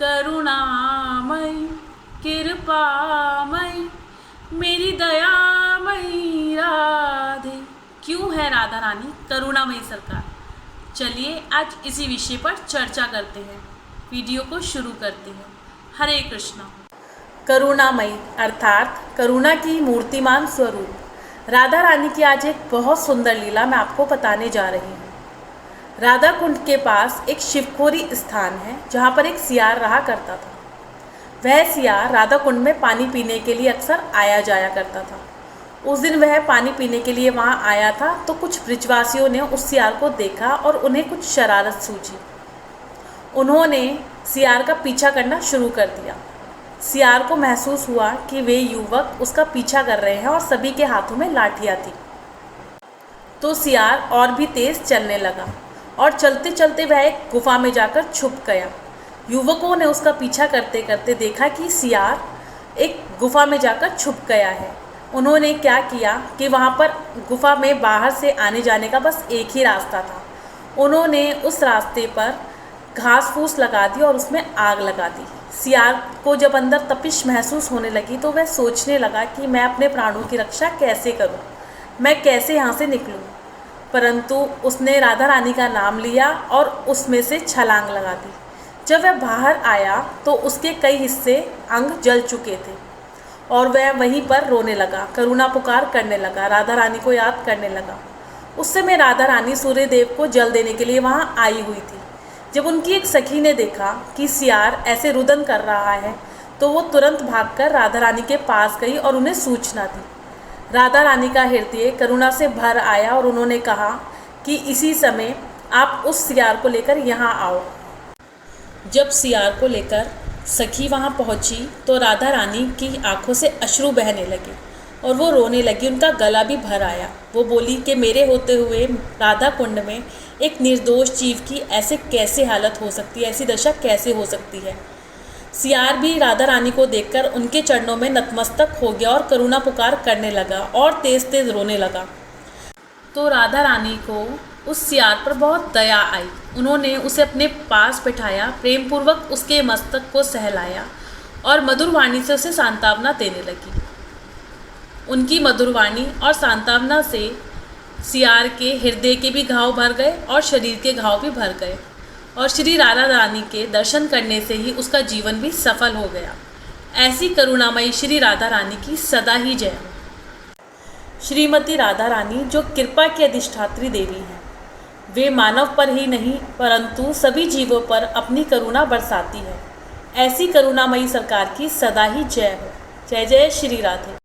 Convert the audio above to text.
करुणामयी कृपामयी मेरी दयामयी राधे। क्यों है राधा रानी करुणामयी सरकार? चलिए आज इसी विषय पर चर्चा करते हैं। वीडियो को शुरू करते हैं। हरे कृष्णा। करुणामयी अर्थात करुणा की मूर्तिमान स्वरूप राधा रानी की आज एक बहुत सुंदर लीला मैं आपको बताने जा रही हूँ। राधा कुंड के पास एक शिवखोरी स्थान है जहाँ पर एक सियार रहा करता था। वह सियार राधा कुंड में पानी पीने के लिए अक्सर आया जाया करता था। उस दिन वह पानी पीने के लिए वहाँ आया था तो कुछ ब्रिजवासियों ने उस सियार को देखा और उन्हें कुछ शरारत सूझी। उन्होंने सियार का पीछा करना शुरू कर दिया। सियार को महसूस हुआ कि वे युवक उसका पीछा कर रहे हैं और सभी के हाथों में लाठियाँ थी। तो सियार और भी तेज़ चलने लगा और चलते चलते वह एक गुफा में जाकर छुप गया। युवकों ने उसका पीछा करते करते देखा कि सियार एक गुफा में जाकर छुप गया है। उन्होंने क्या किया कि वहाँ पर गुफा में बाहर से आने जाने का बस एक ही रास्ता था। उन्होंने उस रास्ते पर घास फूस लगा दी और उसमें आग लगा दी। सियार को जब अंदर तपिश महसूस होने लगी तो वह सोचने लगा कि मैं अपने प्राणों की रक्षा कैसे करूं, मैं कैसे यहाँ से निकलूं। परंतु उसने राधा रानी का नाम लिया और उसमें से छलांग लगा दी। जब वह बाहर आया तो उसके कई हिस्से अंग जल चुके थे और वह वहीं पर रोने लगा, करुणा पुकार करने लगा, राधा रानी को याद करने लगा। उस समय राधा रानी सूर्य देव को जल देने के लिए वहाँ आई हुई थी। जब उनकी एक सखी ने देखा कि सियार ऐसे रुदन कर रहा है तो वो तुरंत भागकर राधा रानी के पास गई और उन्हें सूचना दी। राधा रानी का हृदय करुणा से भर आया और उन्होंने कहा कि इसी समय आप उस सियार को लेकर यहाँ आओ। जब सियार को लेकर सखी वहाँ पहुँची तो राधा रानी की आंखों से अश्रु बहने लगे और वो रोने लगी। उनका गला भी भर आया। वो बोली कि मेरे होते हुए राधा कुंड में एक निर्दोष जीव की ऐसे कैसे हालत हो सकती है, ऐसी दशा कैसे हो सकती है। सियार भी राधा रानी को देखकर उनके चरणों में नतमस्तक हो गया और करुणा पुकार करने लगा और तेज तेज रोने लगा। तो राधा रानी को उस सियार पर बहुत दया आई। उन्होंने उसे अपने पास बिठाया, प्रेम पूर्वक उसके मस्तक को सहलाया और मधुर वाणी से उसे सांत्वना देने लगी। उनकी मधुर वाणी और सांत्वना से सियार के हृदय के भी घाव भर गए और शरीर के घाव भी भर गए और श्री राधा रानी के दर्शन करने से ही उसका जीवन भी सफल हो गया। ऐसी करुणामयी श्री राधा रानी की सदा ही जय हो। श्रीमती राधा रानी जो कृपा की अधिष्ठात्री देवी हैं, वे मानव पर ही नहीं परंतु सभी जीवों पर अपनी करुणा बरसाती है। ऐसी करुणामयी सरकार की सदा ही जय हो। जय जय श्री राधे।